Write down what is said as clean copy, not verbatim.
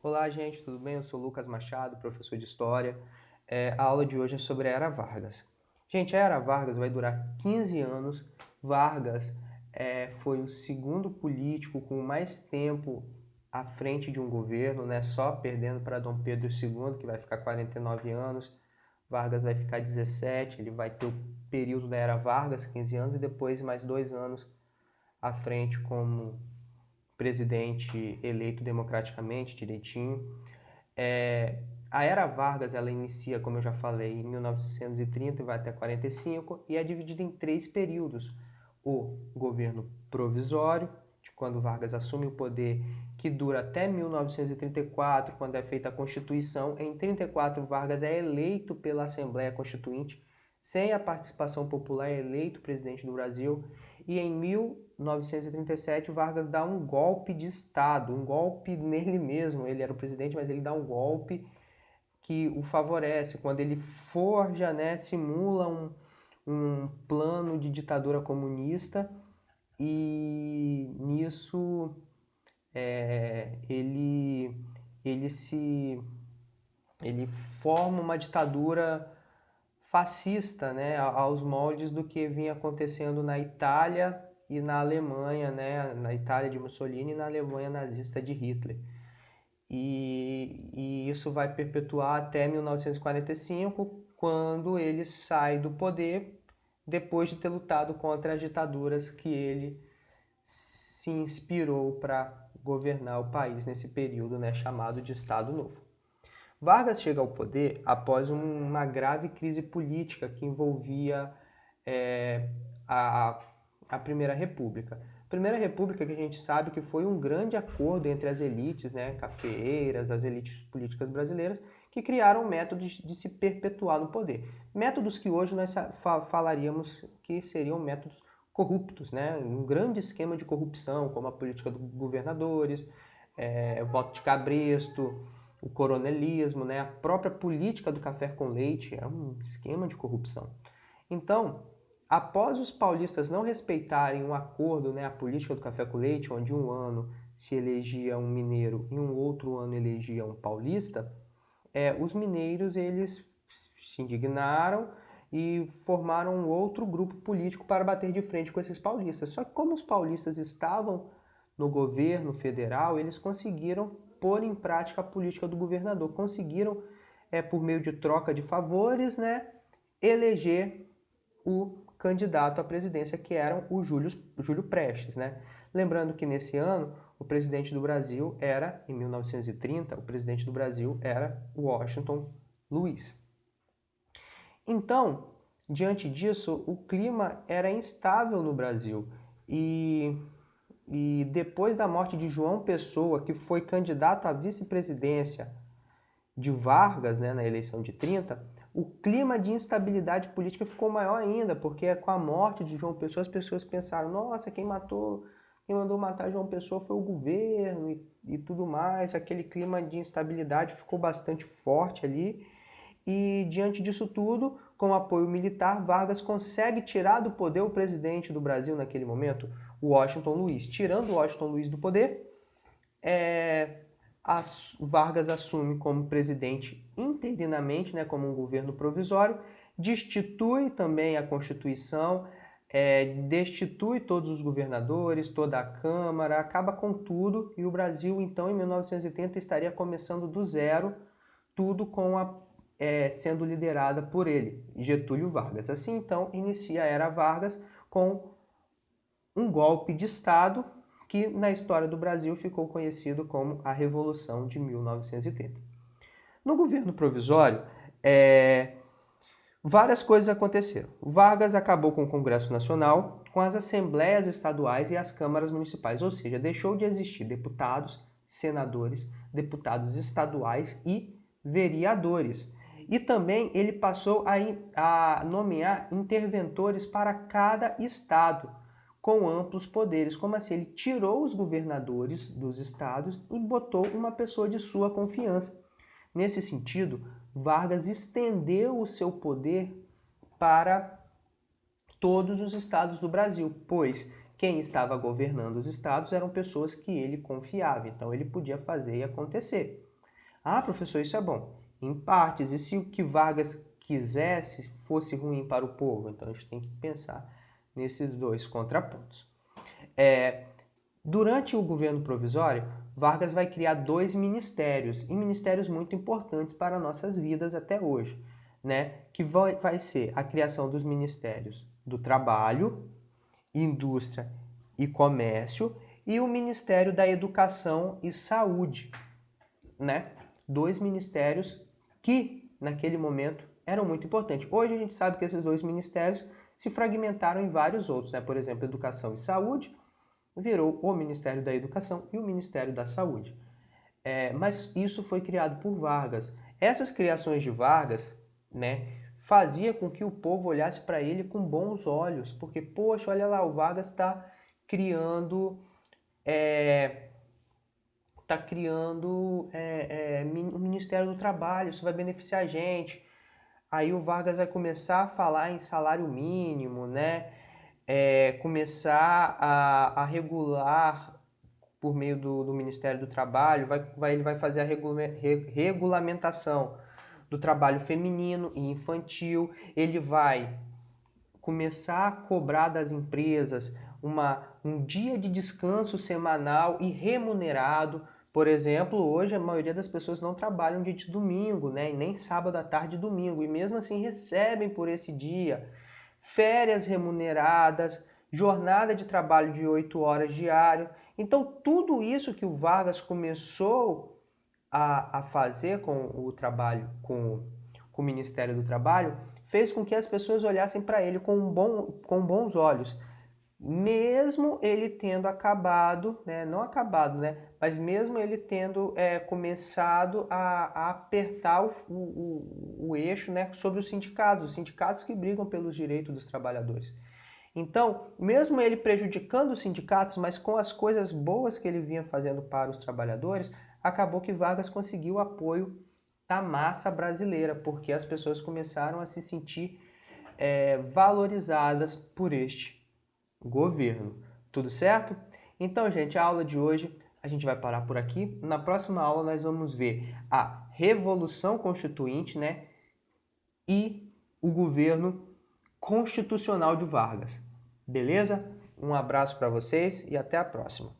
Olá, gente, tudo bem? Eu sou Lucas Machado, professor de História. A aula de hoje é sobre a Era Vargas. Gente, a Era Vargas vai durar 15 anos. Vargas foi o segundo político com mais tempo à frente de um governo, né? Só perdendo para Dom Pedro II, que vai ficar 49 anos. Vargas vai ficar 17, ele vai ter o período da Era Vargas, 15 anos, e depois mais 2 anos à frente como presidente eleito democraticamente, direitinho. A Era Vargas, ela inicia, como eu já falei, em 1930 e vai até 45 e é dividida em 3 períodos. O governo provisório, de quando Vargas assume o poder, que dura até 1934, quando é feita a Constituição. Em 34, Vargas é eleito pela Assembleia Constituinte, sem a participação popular, é eleito presidente do Brasil. E em 1937, Vargas dá um golpe de Estado, um golpe nele mesmo. Ele era o presidente, mas ele dá um golpe que o favorece. Quando ele forja, né, simula um plano de ditadura comunista e nisso é, ele, ele se ele forma uma ditadura fascista, né, aos moldes do que vinha acontecendo na Itália e na Alemanha, né, na Itália de Mussolini e na Alemanha nazista de Hitler. E isso vai perpetuar até 1945, quando ele sai do poder depois de ter lutado contra as ditaduras que ele se inspirou para governar o país nesse período, né, chamado de Estado Novo. Vargas chega ao poder após uma grave crise política que envolvia é, a, a Primeira República. A Primeira República, que a gente sabe que foi um grande acordo entre as elites, né, cafeeiras, as elites políticas brasileiras, que criaram métodos de se perpetuar no poder. Métodos que hoje nós falaríamos que seriam métodos corruptos, né? Um grande esquema de corrupção, como a política dos governadores, voto de cabresto, o coronelismo, né? A própria política do café com leite é um esquema de corrupção. Então, após os paulistas não respeitarem um acordo, né, a política do café com leite, onde um ano se elegia um mineiro e um outro ano elegia um paulista, os mineiros eles se indignaram e formaram um outro grupo político para bater de frente com esses paulistas. Só que como os paulistas estavam no governo federal, eles conseguiram pôr em prática a política do governador, conseguiram, por meio de troca de favores, né, eleger o candidato à presidência, que era o Júlio Prestes, né? Lembrando que nesse ano, o presidente do Brasil era, em 1930, o presidente do Brasil era Washington Luiz. Então, diante disso, o clima era instável no Brasil e depois da morte de João Pessoa, que foi candidato à vice-presidência de Vargas, né, na eleição de 30, o clima de instabilidade política ficou maior ainda, porque com a morte de João Pessoa, as pessoas pensaram, nossa, quem mandou matar João Pessoa foi o governo e tudo mais, aquele clima de instabilidade ficou bastante forte ali, e diante disso tudo, com apoio militar, Vargas consegue tirar do poder o presidente do Brasil naquele momento, Washington Luiz. Tirando Washington Luiz do poder, Vargas assume como presidente interinamente, né, como um governo provisório, destitui também a Constituição, destitui todos os governadores, toda a Câmara, acaba com tudo, e o Brasil, então, em 1930, estaria começando do zero, tudo sendo liderada por ele, Getúlio Vargas. Assim, então, inicia a Era Vargas com um golpe de Estado que na história do Brasil ficou conhecido como a Revolução de 1930. No governo provisório, várias coisas aconteceram. Vargas acabou com o Congresso Nacional, com as assembleias estaduais e as câmaras municipais, ou seja, deixou de existir deputados, senadores, deputados estaduais e vereadores. E também ele passou a nomear interventores para cada estado, com amplos poderes. Como assim? Ele tirou os governadores dos estados e botou uma pessoa de sua confiança. Nesse sentido, Vargas estendeu o seu poder para todos os estados do Brasil, pois quem estava governando os estados eram pessoas que ele confiava, então ele podia fazer e acontecer. Ah, professor, isso é bom. Em partes, e se o que Vargas quisesse fosse ruim para o povo? Então a gente tem que pensar nesses dois contrapontos. Durante o governo provisório, Vargas vai criar dois ministérios, e ministérios muito importantes para nossas vidas até hoje, né? Que vai ser a criação dos ministérios do Trabalho, Indústria e Comércio e o Ministério da Educação e Saúde, né? Dois ministérios que, naquele momento, eram muito importantes. Hoje a gente sabe que esses dois ministérios se fragmentaram em vários outros, né? Por exemplo, Educação e Saúde virou o Ministério da Educação e o Ministério da Saúde. Mas isso foi criado por Vargas. Essas criações de Vargas, né, fazia com que o povo olhasse para ele com bons olhos, porque, poxa, olha lá, o Vargas está criando o Ministério do Trabalho, isso vai beneficiar a gente. Aí o Vargas vai começar a falar em salário mínimo, né? Começar a regular por meio do Ministério do Trabalho, ele vai fazer a regulamentação do trabalho feminino e infantil, ele vai começar a cobrar das empresas um dia de descanso semanal e remunerado. Por exemplo, hoje a maioria das pessoas não trabalham dia de domingo, né? E nem sábado à tarde e domingo, e mesmo assim recebem por esse dia férias remuneradas, jornada de trabalho de 8 horas diário. Então, tudo isso que o Vargas começou a fazer com o trabalho, com o Ministério do Trabalho, fez com que as pessoas olhassem para ele com bons olhos. Mesmo ele tendo acabado, né, não acabado, né, mas mesmo ele tendo começado a apertar o eixo, né, sobre os sindicatos que brigam pelos direitos dos trabalhadores. Então, mesmo ele prejudicando os sindicatos, mas com as coisas boas que ele vinha fazendo para os trabalhadores, acabou que Vargas conseguiu o apoio da massa brasileira, porque as pessoas começaram a se sentir valorizadas por este governo. Tudo certo? Então, gente, a aula de hoje a gente vai parar por aqui. Na próxima aula nós vamos ver a Revolução Constituinte, né? E o governo constitucional de Vargas. Beleza? Um abraço para vocês e até a próxima.